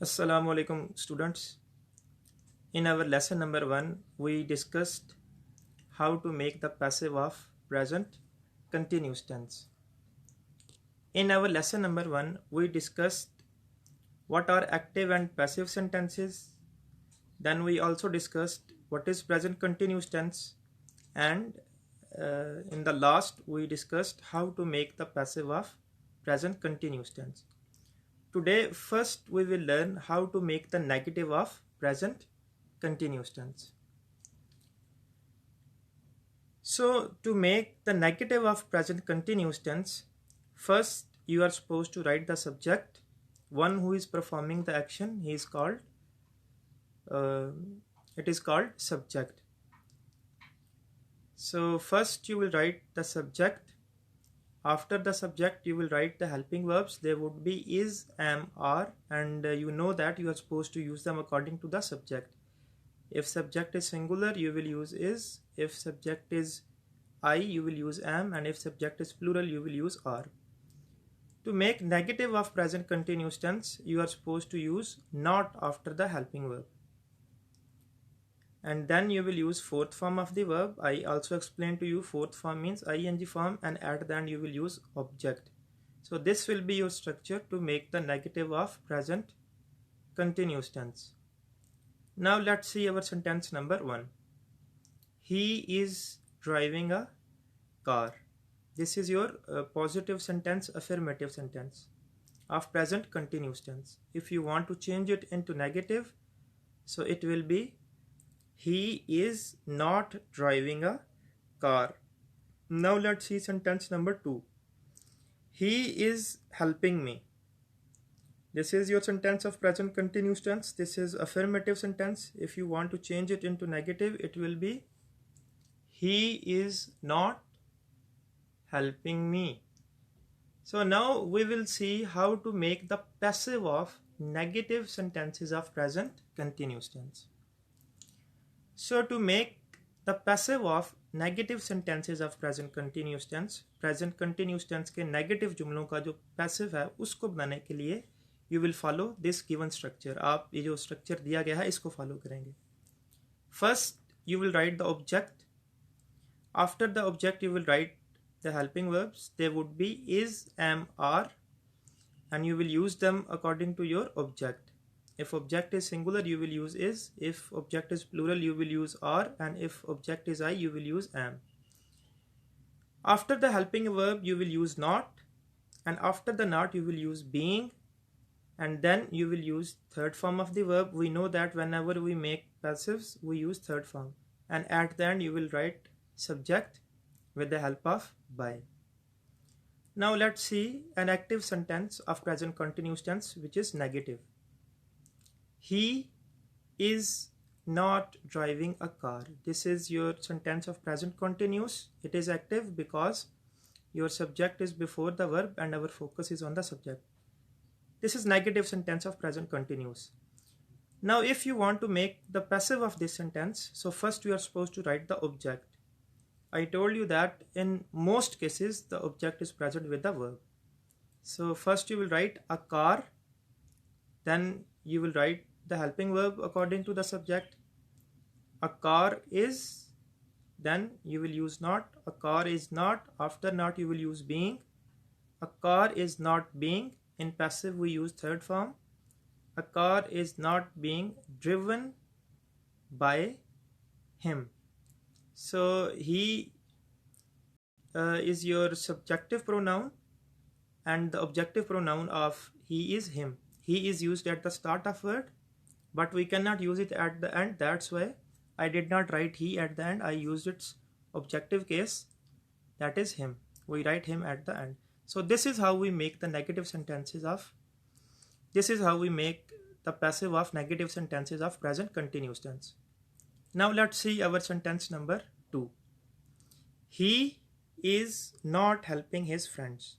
Assalamu alaikum students. In our lesson number 1, we discussed how to make the passive of present continuous tense. In our lesson number 1, we discussed what are active and passive sentences. Then we also discussed what is present continuous tense, and in the last we discussed how to make the passive of present continuous tense. Today, first we will learn how to make the negative of present continuous tense. So, to make the negative of present continuous tense, first you are supposed to write the subject. One who is performing the action, he is called, it is called subject. So, first you will write the subject. After the subject, you will write the helping verbs. They would be is, am, are, and you know that you are supposed to use them according to the subject. If subject is singular, you will use is. If subject is I, you will use am, and if subject is plural, you will use are. To make negative of present continuous tense, you are supposed to use not after the helping verb. And then you will use fourth form of the verb. I also explained to you fourth form means ing form, and at the end you will use object. So this will be your structure to make the negative of present continuous tense. Now let's see our sentence number 1. He is driving a car. This is your positive sentence, affirmative sentence of present continuous tense. If you want to change it into negative, so it will be he is not driving a car. Now let's see sentence number 2. He is helping me. This is your sentence of present continuous tense. This is affirmative sentence. If you want to change it into negative, it will be he is not helping me. So now we will see how to make the passive of negative sentences of present continuous tense. So to make the passive of negative sentences of present continuous tense के negative जुमलों का जो passive है उसको बनाने के लिए you will follow this given structure. आप ये जो structure दिया गया है इसको follow करेंगे. First you will write the object. After the object you will write the helping verbs. They would be is, am, are, and you will use them according to your object. If object is singular, you will use is. If object is plural, you will use are, and if object is I, you will use am. After the helping verb, you will use not, and after the not, you will use being, and then you will use third form of the verb. We know that whenever we make passives, we use third form, and at the end, you will write subject with the help of by. Now let's see an active sentence of present continuous tense which is negative. He is not driving a car. This is your sentence of present continuous. It is active because your subject is before the verb and our focus is on the subject. This is negative sentence of present continuous. Now if you want to make the passive of this sentence, so first you are supposed to write the object. I told you that in most cases the object is present with the verb. So first you will write a car, then you will write the helping verb according to the subject. A car is, then you will use not. A car is not. After not you will use being. A car is not being. In passive we use third form. A car is not being driven by him. So he is your subjective pronoun, and the objective pronoun of he is him. He is used at the start of word, but we cannot use it at the end. That's why I did not write he at the end. I used its objective case, that is him. We write him at the end. So this is how we make the negative sentences of, this is how we make the passive of negative sentences of present continuous tense. Now let's see our sentence number 2. He is not helping his friends.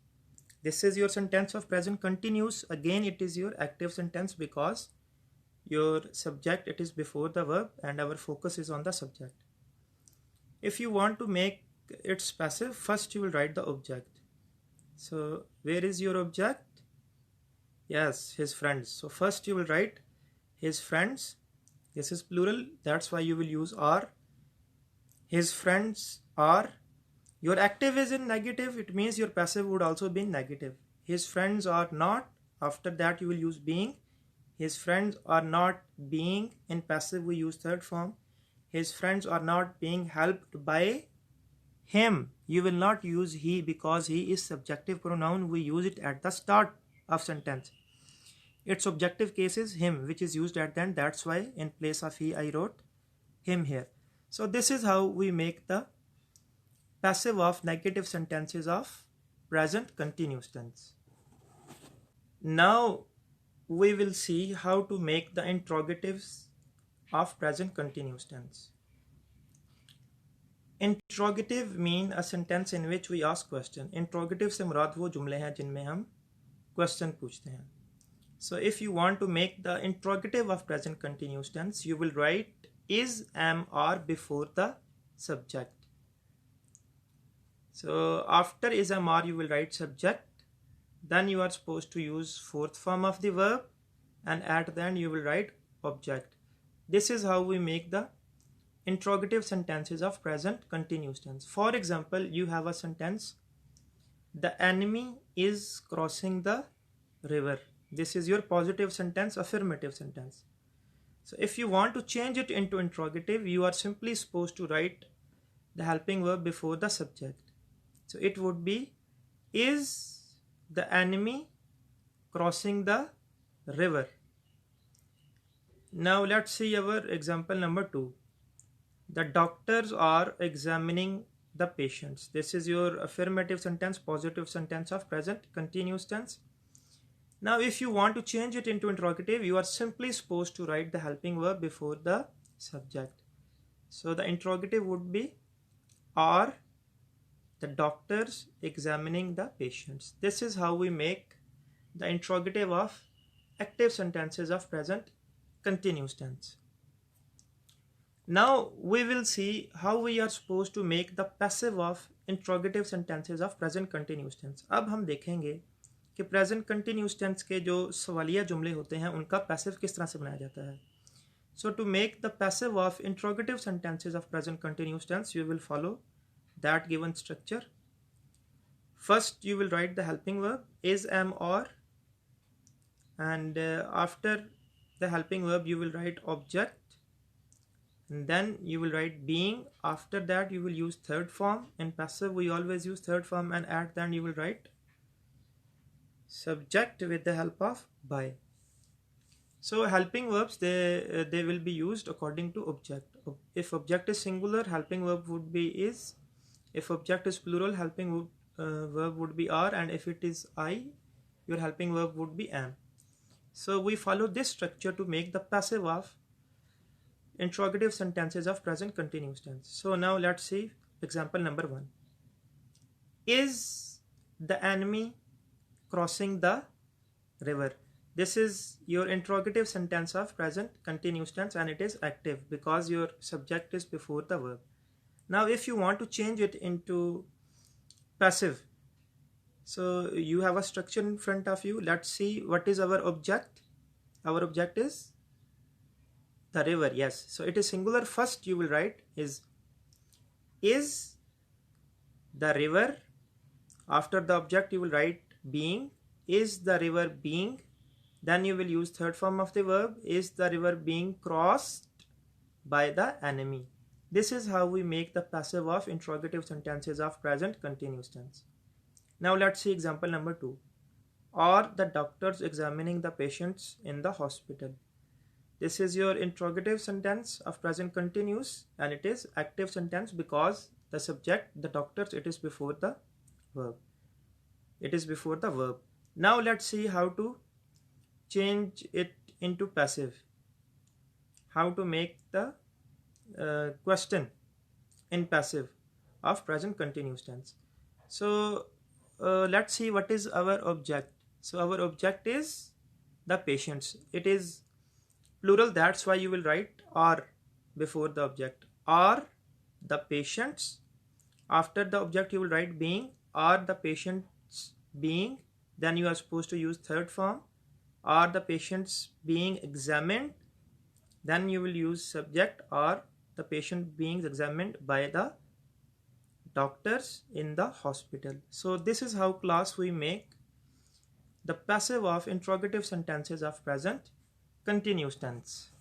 This is your sentence of present continuous. Again, it is your active sentence because your subject, it is before the verb and our focus is on the subject. If you want to make its passive, first you will write the object. So where is your object? Yes, his friends. So first you will write his friends. This is plural, that's why you will use are. His friends are. Your active is in negative, it means your passive would also be in negative. His friends are not. After that you will use being. His friends are not being. In passive we use third form. His friends are not being helped by him. You will not use he because he is subjective pronoun. We use it at the start of sentence. Its objective case is him, which is used at the end. That's why in place of he I wrote him here. So this is how we make the passive of negative sentences of present continuous tense. Now we will see how to make the interrogatives of present continuous tense. Interrogative mean a sentence in which we ask question. Interrogative से मुराद वो जुमले हैं जिनमें हम question पूछते हैं. So if you want to make the interrogative of present continuous tense, you will write is, am, are before the subject. So after is, am, are you will write subject. Then you are supposed to use fourth form of the verb, and at the end you will write object. This is how we make the interrogative sentences of present continuous tense. For example, you have a sentence, the enemy is crossing the river. This is your positive sentence, affirmative sentence. So if you want to change it into interrogative, you are simply supposed to write the helping verb before the subject. So it would be, is the enemy crossing the river? Now let's see our example number 2. The doctors are examining the patients. This is your affirmative sentence, positive sentence of present continuous tense. Now if you want to change it into interrogative, you are simply supposed to write the helping verb before the subject. So the interrogative would be, are the doctors examining the patients? This is how we make the interrogative of active sentences of present continuous tense. Now we will see how we are supposed to make the passive of interrogative sentences of present continuous tense. अब हम देखेंगे कि present continuous tense के जो सवालिया जुमले होते हैं उनका पैसिव किस तरह से बनाया जाता है. So to make the passive of interrogative sentences of present continuous tense, you will follow that given structure. First you will write the helping verb is, am, or, and after the helping verb you will write object, and then you will write being. After that you will use third form. In passive we always use third form, and at then you will write subject with the help of by. So helping verbs, they will be used according to object. If object is singular, helping verb would be is. If object is plural, helping verb would be are, and if it is I, your helping verb would be am. So we follow this structure to make the passive of interrogative sentences of present continuous tense. So now let's see example number 1. Is the enemy crossing the river? This is your interrogative sentence of present continuous tense, and it is active because your subject is before the verb. Now if you want to change it into passive, so you have a structure in front of you. Let's see what is our object. Our object is the river. Yes, so it is singular. First you will write is the river. After the object you will write being, is the river being. Then you will use third form of the verb, is the river being crossed by the enemy. This is how we make the passive of interrogative sentences of present continuous tense. Now let's see example number 2. Are the doctors examining the patients in the hospital? This is your interrogative sentence of present continuous, and it is active sentence because the subject, the doctors, it is before the verb. It is before the verb. Now let's see how to change it into passive. How to make the question in passive of present continuous tense. So let's see what is our object. So our object is the patients. It is plural, that's why you will write are before the object. Are the patients. After the object you will write being. Are the patients being. Then you are supposed to use third form. are the patients being examined, then you will use subject, or the patient being examined by the doctors in the hospital. So this is how class we make the passive of interrogative sentences of present continuous tense.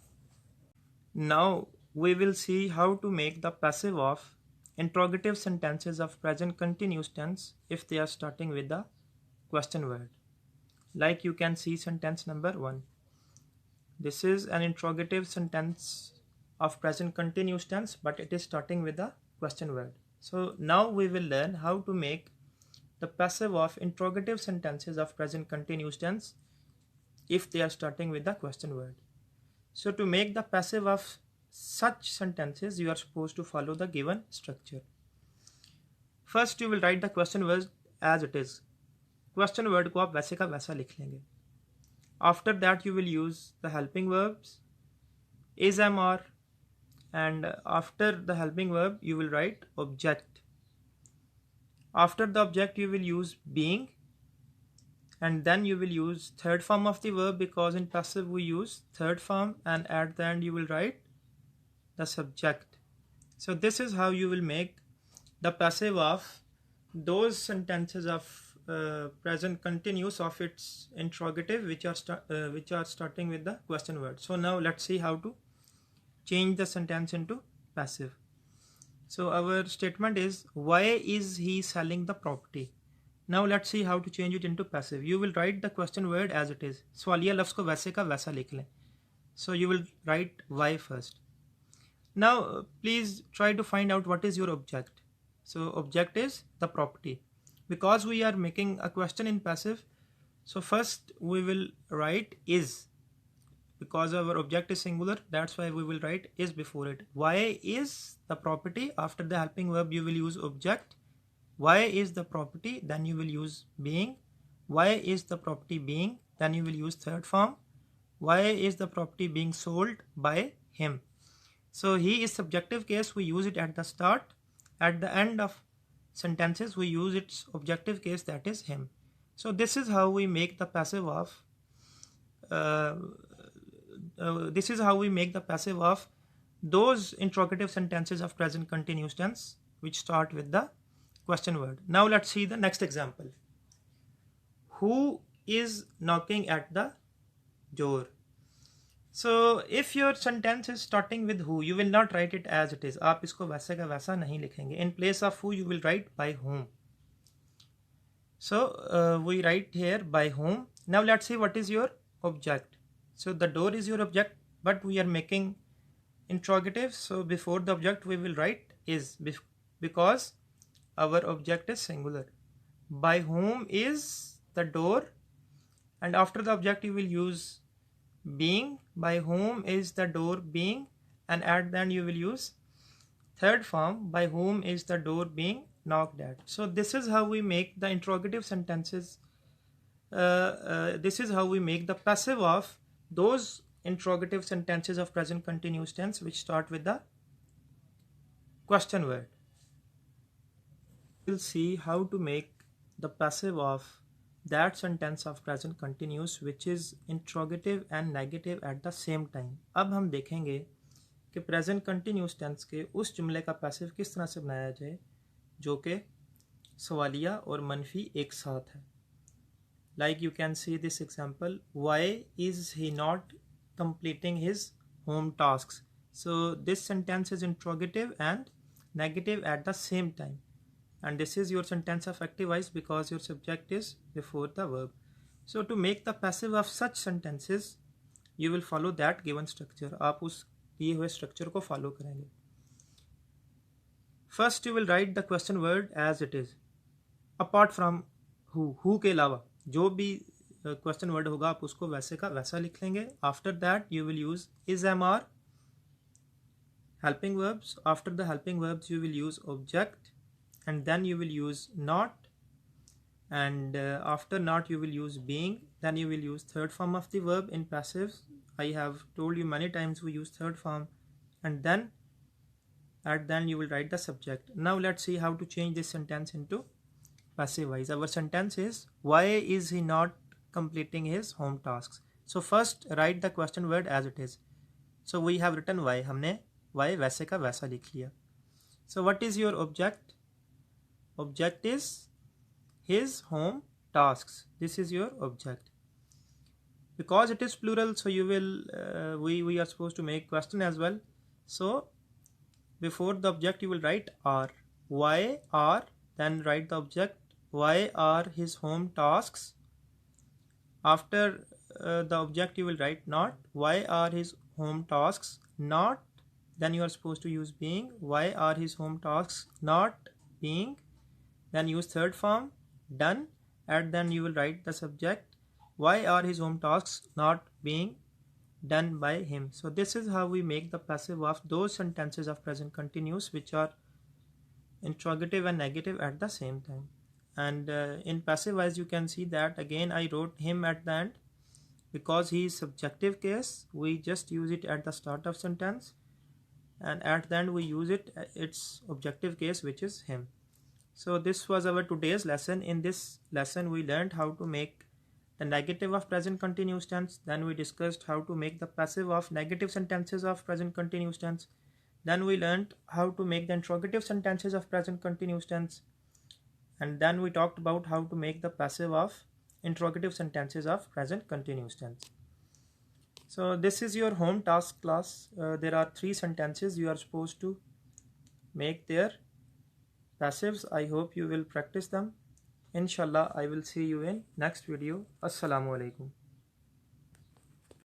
Now we will see how to make the passive of interrogative sentences of present continuous tense if they are starting with the question word. Like you can see sentence number 1. This is an interrogative sentence of present continuous tense, but it is starting with the question word. So now we will learn how to make the passive of interrogative sentences of present continuous tense if they are starting with the question word. So to make the passive of such sentences, you are supposed to follow the given structure. First you will write the question word as it is. Question word को आप वैसे का वैसा लिख लेंगे. After that you will use the helping verbs is, am, are, and after the helping verb you will write object. After the object you will use being, and then you will use third form of the verb, because in passive we use third form, and at the end you will write the subject. So this is how you will make the passive of those sentences of present continuous of its interrogative which are starting with the question word. So now let's see how to change the sentence into passive. So our statement is, why is he selling the property? Now let's see how to change it into passive. You will write the question word as it is. सवालिया लफ्ज़ को वैसे का वैसा लिख लें. So you will write why first. Now please try to find out what is your object. So object is the property. Because we are making a question in passive, so first we will write is. Because our object is singular, that's why we will write is before it. Why is the property? After the helping verb you will use object. Why is the property? Then you will use being. Why is the property being? Then you will use third form. Why is the property being sold by him? So he is subjective case, we use it at the start. At the end of sentences we use its objective case, that is him. So this is how we make the passive of those interrogative sentences of present continuous tense which start with the question word. Now let's see the next example. Who is knocking at the door? So if your sentence is starting with who, you will not write it as it is. आप इसको वैसे का वैसा नहीं लिखेंगे. In place of who you will write by whom. So we write here by whom. Now let's see what is your object. So the door is your object, but we are making interrogative. So before the object we will write is, because our object is singular. By whom is the door, and after the object you will use being. By whom is the door being, and at the end you will use third form. By whom is the door being knocked at? So this is how we make the interrogative sentences. This is how we make the passive of those interrogative sentences of present continuous tense which start with the question word. We'll see how to make the passive of that sentence of present continuous which is interrogative and negative at the same time. अब हम देखेंगे कि present continuous tense के उस जुमले का passive किस तरह से बनाया जाए जो कि सवालिया और मनफी एक साथ है. Like you can see this example, why is he not completing his home tasks? So this sentence is interrogative and negative at the same time. And this is your sentence of active voice because your subject is before the verb. So to make the passive of such sentences, you will follow that given structure. आप उस दिए हुए structure को follow करेंगे. First you will write the question word as it is. Apart from who के अलावा जो भी question word होगा आप उसको वैसे का वैसा लिख लेंगे. After that you will use is, am, are, helping verbs. After the helping verbs you will use object, and then you will use not, and after not you will use being. Then you will use third form of the verb in passive. I have told you many times we use third form, and then at then you will write the subject. Now let's see how to change this sentence into passive voice. Our sentence is, why is he not completing his home tasks? So first write the question word as it is. So we have written y, हमने y वैसे का वैसा लिख लिया. So what is your object? Object is his home tasks. This is your object. Because it is plural, so you will we are supposed to make question as well. So before the object you will write are. Why are, then write the object. Why are his home tasks? After the object you will write not. Why are his home tasks not? Then you are supposed to use being. Why are his home tasks not being? Then use third form done, and then you will write the subject. Why are his home tasks not being done by him? So this is how we make the passive of those sentences of present continuous which are interrogative and negative at the same time. And in passive wise you can see that again I wrote him at the end because he is subjective case. We just use it at the start of sentence, and at the end we use it its objective case, which is him. So this was our today's lesson. In this lesson we learned how to make the negative of present continuous tense. Then we discussed how to make the passive of negative sentences of present continuous tense. Then we learned how to make the interrogative sentences of present continuous tense. And then we talked about how to make the passive of interrogative sentences of present continuous tense. So this is your home task class. There are 3 sentences you are supposed to make their passives. I hope you will practice them. Inshallah, I will see you in next video. Assalamu alaikum.